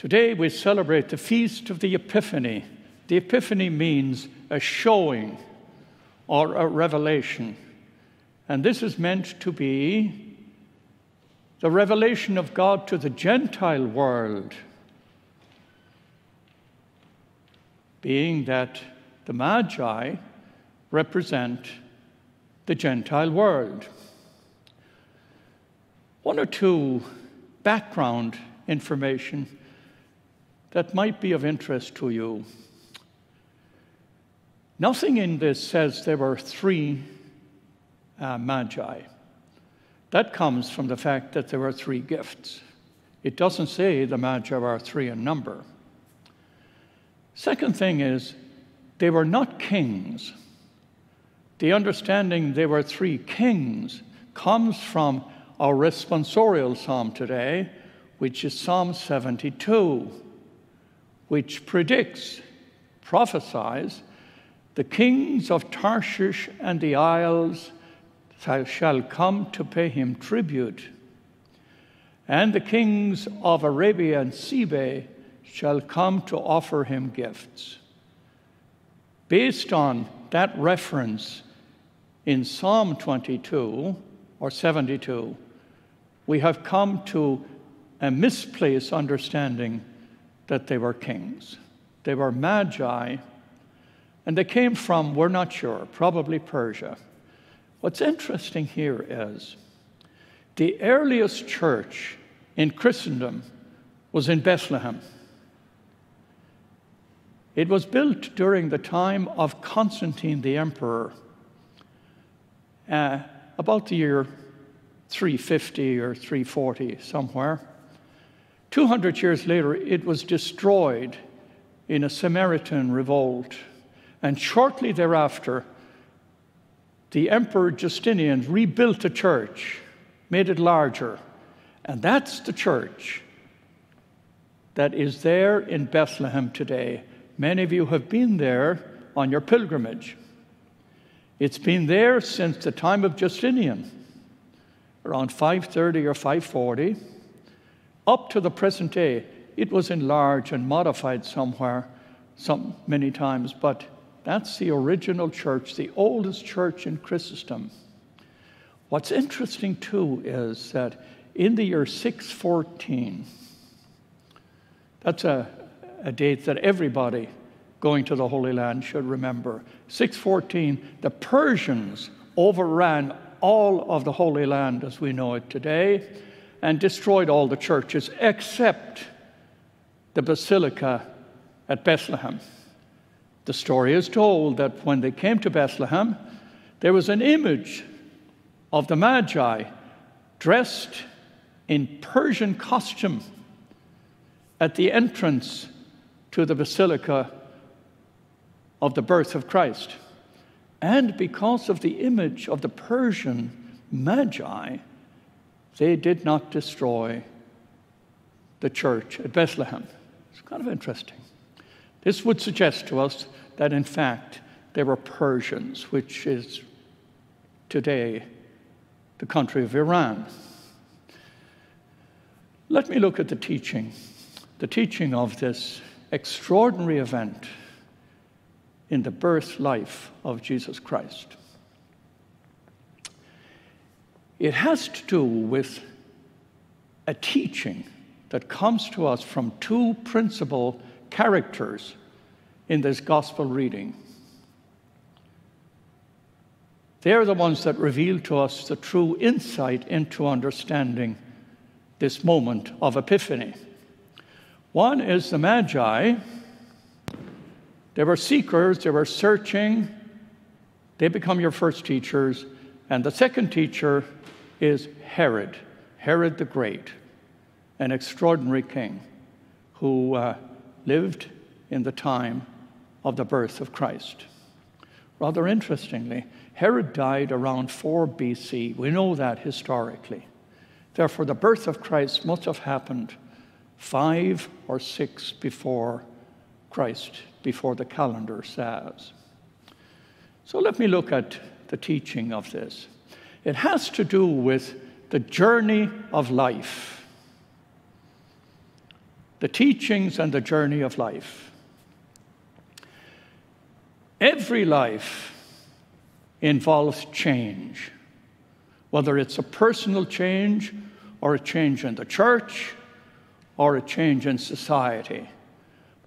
Today we celebrate the feast of the Epiphany. The Epiphany means a showing or a revelation. And this is meant to be the revelation of God to the Gentile world, being that the Magi represent the Gentile world. One or two background information that might be of interest to you. Nothing in this says there were three Magi. That comes from the fact that there were three gifts. It doesn't say the Magi are three in number. Second thing is, they were not kings. The understanding they were three kings comes from our responsorial psalm today, which is Psalm 72, which predicts, prophesies, the kings of Tarshish and the isles shall come to pay him tribute, and the kings of Arabia and Sebe shall come to offer him gifts. Based on that reference in Psalm 22 or 72, we have come to a misplaced understanding that they were kings. They were Magi, and they came from, we're not sure, probably Persia. What's interesting here is the earliest church in Christendom was in Bethlehem. It was built during the time of Constantine the emperor, about the year 350 or 340, somewhere. 200 years later, it was destroyed in a Samaritan revolt. And shortly thereafter, the Emperor Justinian rebuilt the church, made it larger. And that's the church that is there in Bethlehem today. Many of you have been there on your pilgrimage. It's been there since the time of Justinian, around 530 or 540, up to the present day. It was enlarged and modified many times, but that's the original church, the oldest church in Christendom. What's interesting, too, is that in the year 614, that's a date that everybody going to the Holy Land should remember. 614, the Persians overran all of the Holy Land as we know it today and destroyed all the churches except the Basilica at Bethlehem. The story is told that when they came to Bethlehem, there was an image of the Magi dressed in Persian costume at the entrance to the Basilica of the birth of Christ. And because of the image of the Persian Magi, they did not destroy the church at Bethlehem. It's kind of interesting. This would suggest to us that, in fact, they were Persians, which is today the country of Iran. Let me look at the teaching of this extraordinary event in the birth life of Jesus Christ. It has to do with a teaching that comes to us from two principal characters in this gospel reading. They're the ones that reveal to us the true insight into understanding this moment of Epiphany. One is the Magi. They were seekers, they were searching. They become your first teachers. And the second teacher is Herod the Great, an extraordinary king who lived in the time of the birth of Christ. Rather interestingly, Herod died around 4 BC. We know that historically. Therefore, the birth of Christ must have happened 5 or 6 before Christ, before the calendar says. So let me look at the teaching of this. It has to do with the journey of life. the teachings and the journey of life. Every life involves change, whether it's a personal change or a change in the church or a change in society.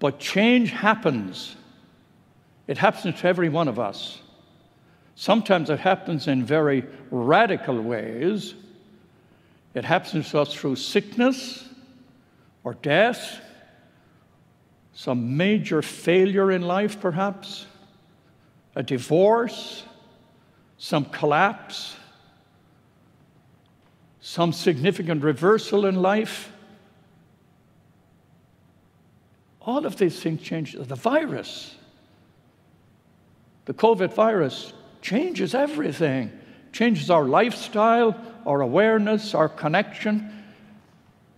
But change happens. It happens to every one of us. Sometimes it happens in very radical ways. It happens to us through sickness or death, some major failure in life perhaps, a divorce, some collapse, some significant reversal in life. All of these things change. The virus, the COVID virus, changes everything. Changes our lifestyle, our awareness, our connection.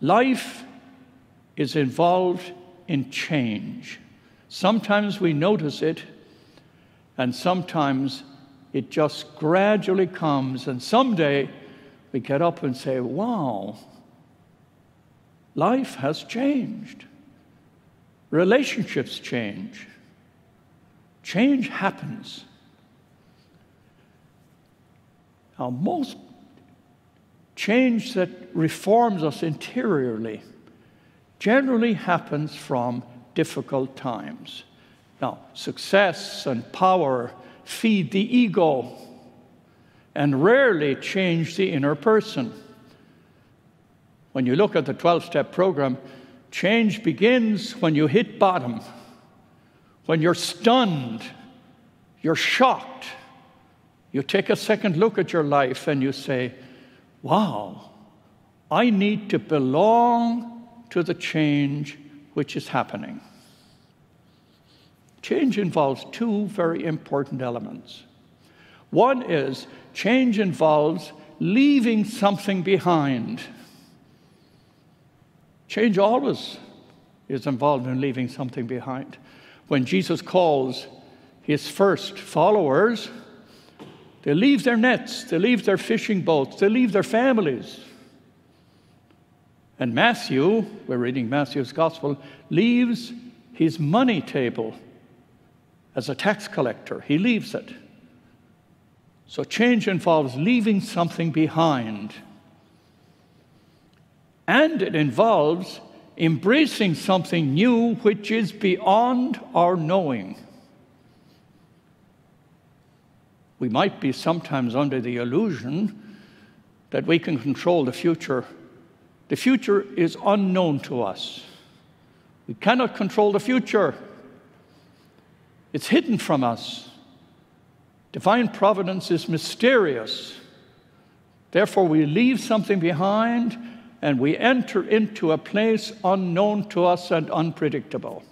Life is involved in change. Sometimes we notice it, and sometimes it just gradually comes, and someday we get up and say, wow, life has changed. Relationships change. Change happens. Now, most change that reforms us interiorly generally happens from difficult times. Now, success and power feed the ego and rarely change the inner person. When you look at the 12-step program, change begins when you hit bottom, when you're stunned, you're shocked. You take a second look at your life and you say, wow, I need to belong to the change which is happening. Change involves two very important elements. One is change involves leaving something behind. Change always is involved in leaving something behind. When Jesus calls his first followers, they leave their nets, they leave their fishing boats, they leave their families. And Matthew, we're reading Matthew's gospel, leaves his money table as a tax collector. He leaves it. So change involves leaving something behind. And it involves embracing something new which is beyond our knowing. We might be sometimes under the illusion that we can control the future. The future is unknown to us. We cannot control the future. It's hidden from us. Divine providence is mysterious. Therefore, we leave something behind and we enter into a place unknown to us and unpredictable.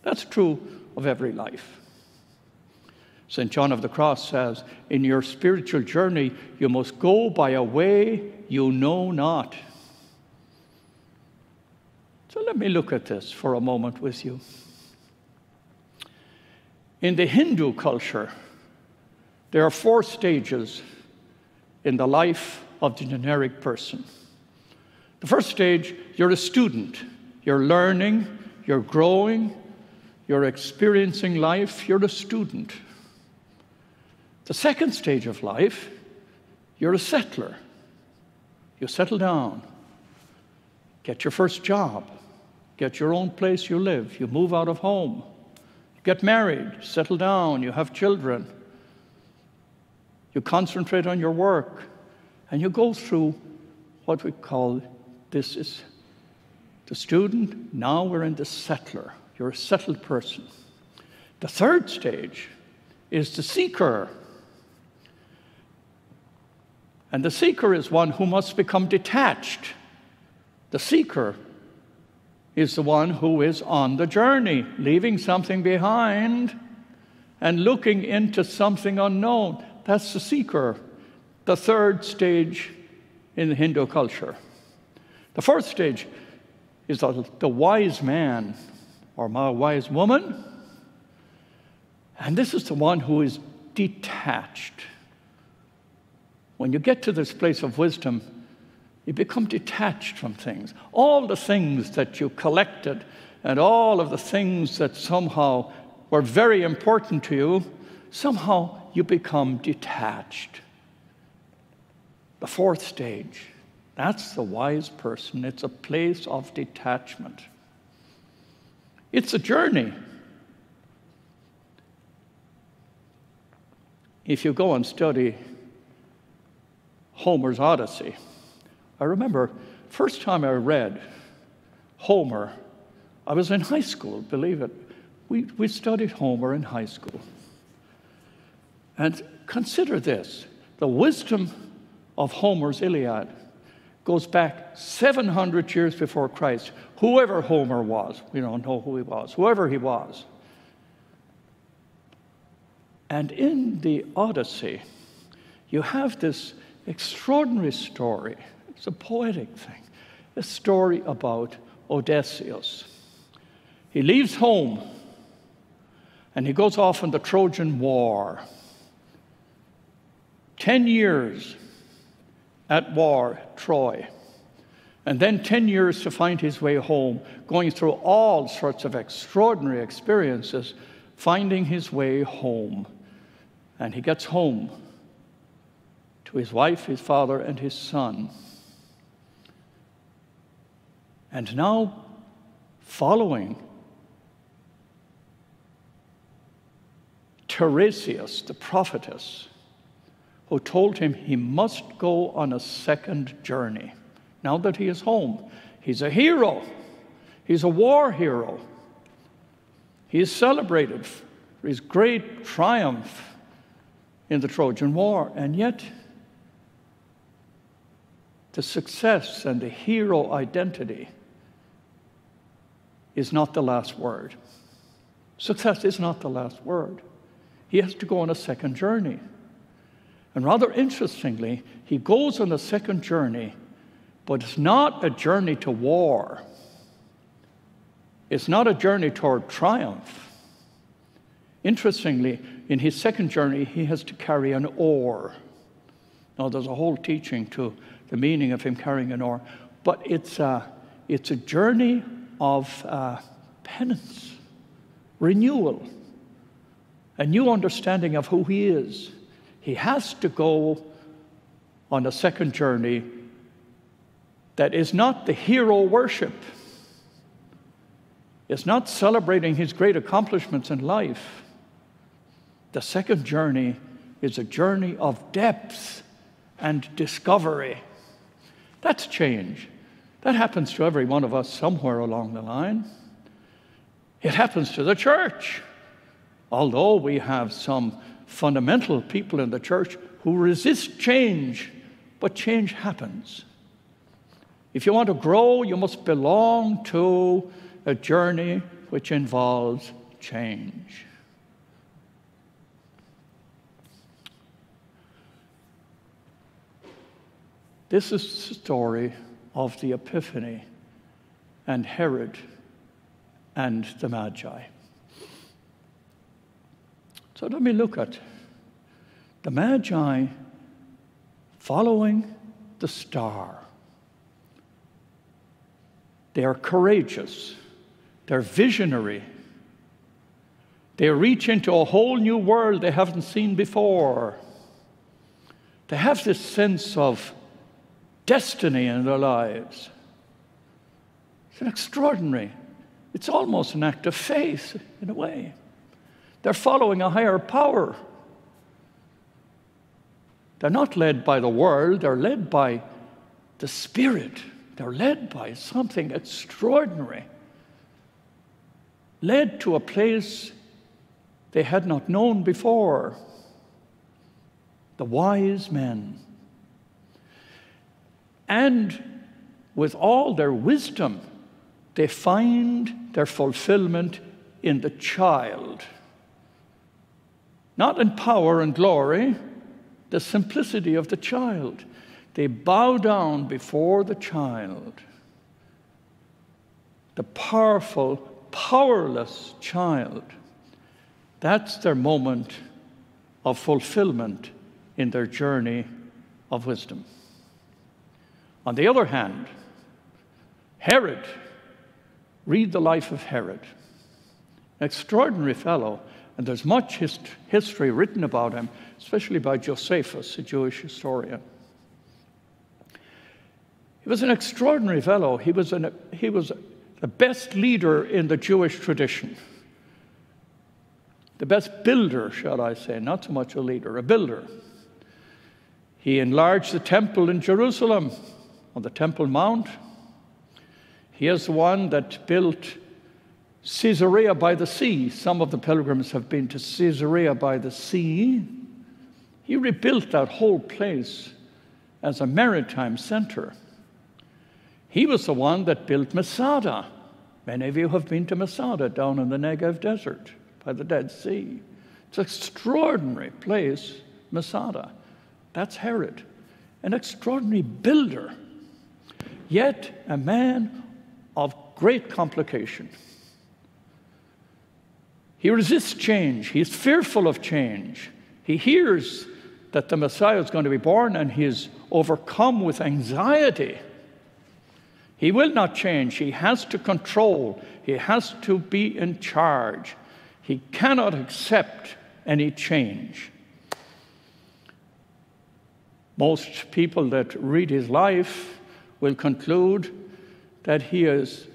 That's true of every life. St. John of the Cross says, in your spiritual journey, you must go by a way you know not. So let me look at this for a moment with you. In the Hindu culture, there are 4 stages in the life of the generic person. The first stage, you're a student. You're learning, you're growing, you're experiencing life, you're a student. The second stage of life, you're a settler. You settle down, get your first job, get your own place you live, you move out of home, you get married, settle down, you have children, you concentrate on your work, and you go through what we call, this is the student, now we're in the settler. You're a settled person. The third stage is the seeker. And the seeker is one who must become detached. The seeker is the one who is on the journey, leaving something behind and looking into something unknown. That's the seeker, the third stage in the Hindu culture. The fourth stage is the wise man or wise woman. And this is the one who is detached. When you get to this place of wisdom, You become detached from things. All the things that you collected and all of the things that somehow were very important to you, somehow you become detached. The fourth stage, that's the wise person. It's a place of detachment. It's a journey. If you go and study Homer's Odyssey, I remember first time I read Homer, I was in high school, believe it. We studied Homer in high school. And consider this, the wisdom of Homer's Iliad goes back 700 years before Christ. Whoever Homer was, we don't know who he was, whoever he was. And in the Odyssey, you have this extraordinary story. It's a poetic thing, a story about Odysseus. He leaves home and he goes off on the Trojan War. 10 years at war, Troy. And then 10 years to find his way home, going through all sorts of extraordinary experiences, finding his way home. And he gets home to his wife, his father, and his son. And now, following Tiresias, the prophetess, who told him he must go on a second journey. Now that he is home, he's a hero. He's a war hero. He is celebrated for his great triumph in the Trojan War. And yet, the success and the hero identity is not the last word. Success is not the last word. He has to go on a second journey. And rather interestingly, he goes on a second journey, but it's not a journey to war. It's not a journey toward triumph. Interestingly, in his second journey, he has to carry an oar. Now, there's a whole teaching to the meaning of him carrying an oar, but it's a journey of penance, renewal, a new understanding of who he is. He has to go on a second journey that is not the hero worship. It's not celebrating his great accomplishments in life. The second journey is a journey of depth and discovery. That's change. That happens to every one of us somewhere along the line. It happens to the church. Although we have some fundamental people in the church who resist change, but change happens. If you want to grow, you must belong to a journey which involves change. This is the story of the Epiphany and Herod and the Magi. So let me look at the Magi following the star. They are courageous. They're visionary. They reach into a whole new world they haven't seen before. They have this sense of destiny in their lives. It's an extraordinary, it's almost an act of faith in a way. They're following a higher power. They're not led by the world, they're led by the Spirit. They're led by something extraordinary. Led to a place they had not known before. The wise men. And with all their wisdom, they find their fulfillment in the child. Not in power and glory, the simplicity of the child. They bow down before the child. The powerful, powerless child. That's their moment of fulfillment in their journey of wisdom. On the other hand, Herod, read the life of Herod. An extraordinary fellow, and there's much history written about him, especially by Josephus, a Jewish historian. He was an extraordinary fellow. He was the best leader in the Jewish tradition. The best builder, shall I say, not so much a leader, a builder. He enlarged the temple in Jerusalem, on the Temple Mount. He is the one that built Caesarea by the sea. Some of the pilgrims have been to Caesarea by the sea. He rebuilt that whole place as a maritime center. He was the one that built Masada. Many of you have been to Masada down in the Negev desert by the Dead Sea. It's an extraordinary place, Masada. That's Herod, an extraordinary builder, yet a man of great complication. He resists change. He's fearful of change. He hears that the Messiah is going to be born, and he is overcome with anxiety. He will not change. He has to control. He has to be in charge. He cannot accept any change. Most people that read his life will conclude that he is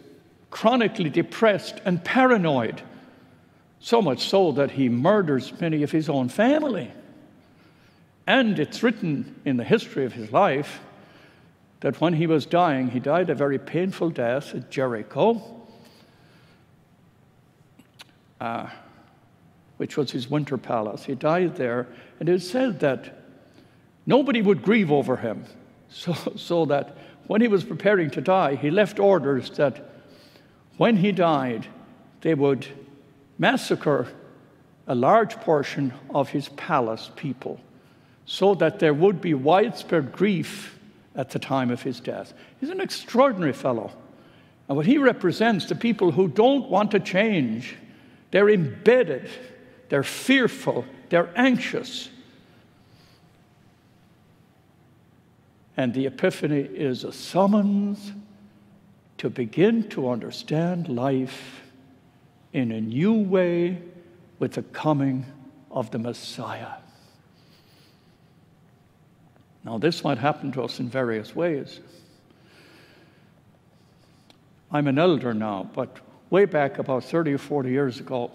chronically depressed and paranoid, so much so that he murders many of his own family. And it's written in the history of his life that when he was dying, he died a very painful death at Jericho, which was his winter palace. He died there, and it said that nobody would grieve over him, so that when he was preparing to die, he left orders that when he died, they would massacre a large portion of his palace people so that there would be widespread grief at the time of his death. He's an extraordinary fellow. And what he represents to people who don't want to change, they're embedded, they're fearful, they're anxious. And the Epiphany is a summons to begin to understand life in a new way with the coming of the Messiah. Now, this might happen to us in various ways. I'm an elder now, but way back about 30 or 40 years ago,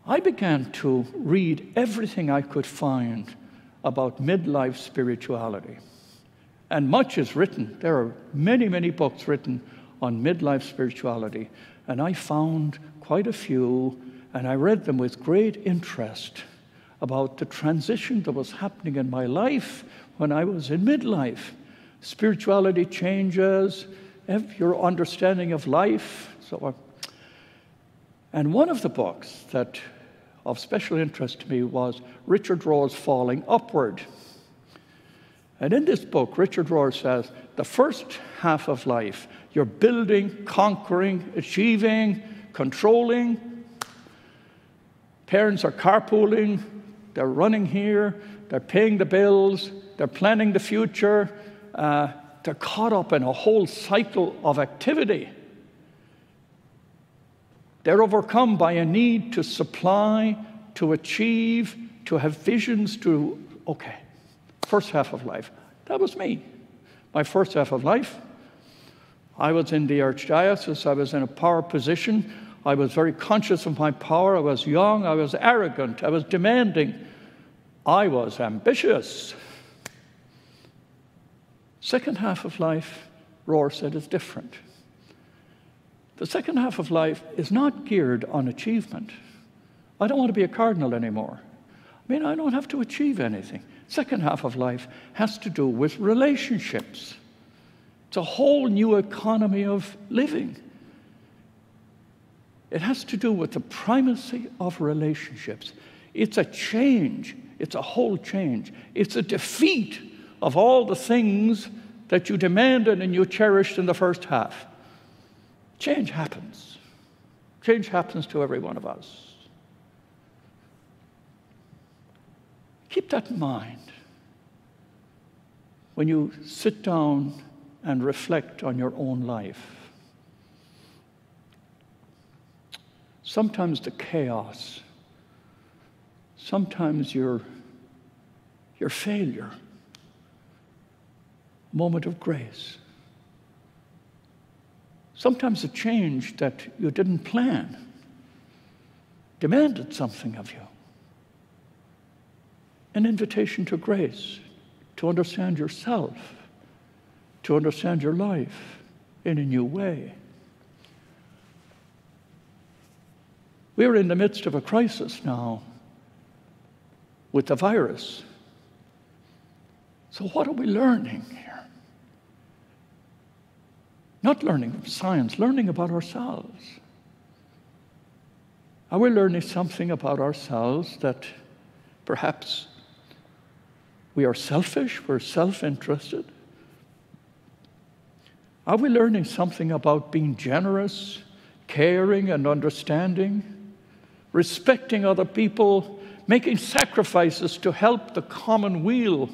I began to read everything I could find about midlife spirituality. And much is written. There are many, many books written on midlife spirituality. And I found quite a few, and I read them with great interest about the transition that was happening in my life when I was in midlife. Spirituality changes, your understanding of life, so on. And one of the books that of special interest to me was Richard Rohr's Falling Upward. And in this book, Richard Rohr says, the first half of life, you're building, conquering, achieving, controlling. Parents are carpooling, they're running here, they're paying the bills, they're planning the future, they're caught up in a whole cycle of activity. They're overcome by a need to supply, to achieve, to have visions, first half of life. That was me. My first half of life, I was in the archdiocese, I was in a power position, I was very conscious of my power, I was young, I was arrogant, I was demanding, I was ambitious. Second half of life, Rohr said, is different. The second half of life is not geared on achievement. I don't want to be a cardinal anymore. I mean, I don't have to achieve anything. Second half of life has to do with relationships. It's a whole new economy of living. It has to do with the primacy of relationships. It's a change. It's a whole change. It's a defeat of all the things that you demanded and you cherished in the first half. Change happens. Change happens to every one of us. Keep that in mind when you sit down and reflect on your own life. Sometimes the chaos, sometimes your failure, moment of grace. Sometimes a change that you didn't plan demanded something of you. An invitation to grace, to understand yourself, to understand your life in a new way. We're in the midst of a crisis now with the virus. So what are we learning here? Not learning from science, learning about ourselves. Are we learning something about ourselves that perhaps we are selfish, we're self-interested? Are we learning something about being generous, caring and understanding, respecting other people, making sacrifices to help the common weal?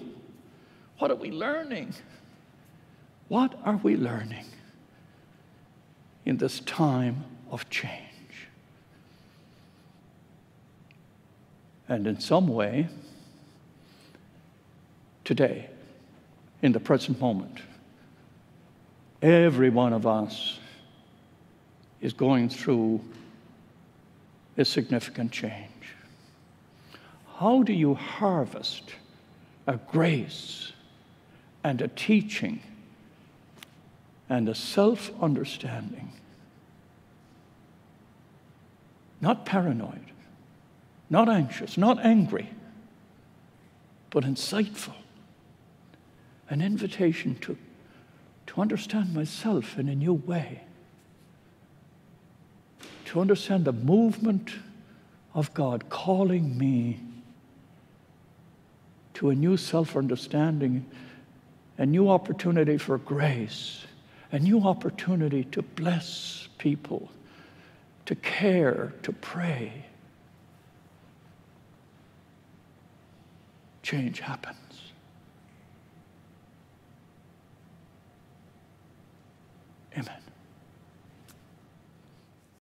What are we learning? What are we learning in this time of change? And in some way, today, in the present moment, every one of us is going through a significant change. How do you harvest a grace and a teaching and a self-understanding? Not paranoid, not anxious, not angry, but insightful. An invitation to understand myself in a new way, to understand the movement of God calling me to a new self-understanding, a new opportunity for grace, a new opportunity to bless people, to care, to pray. Change happens. Amen.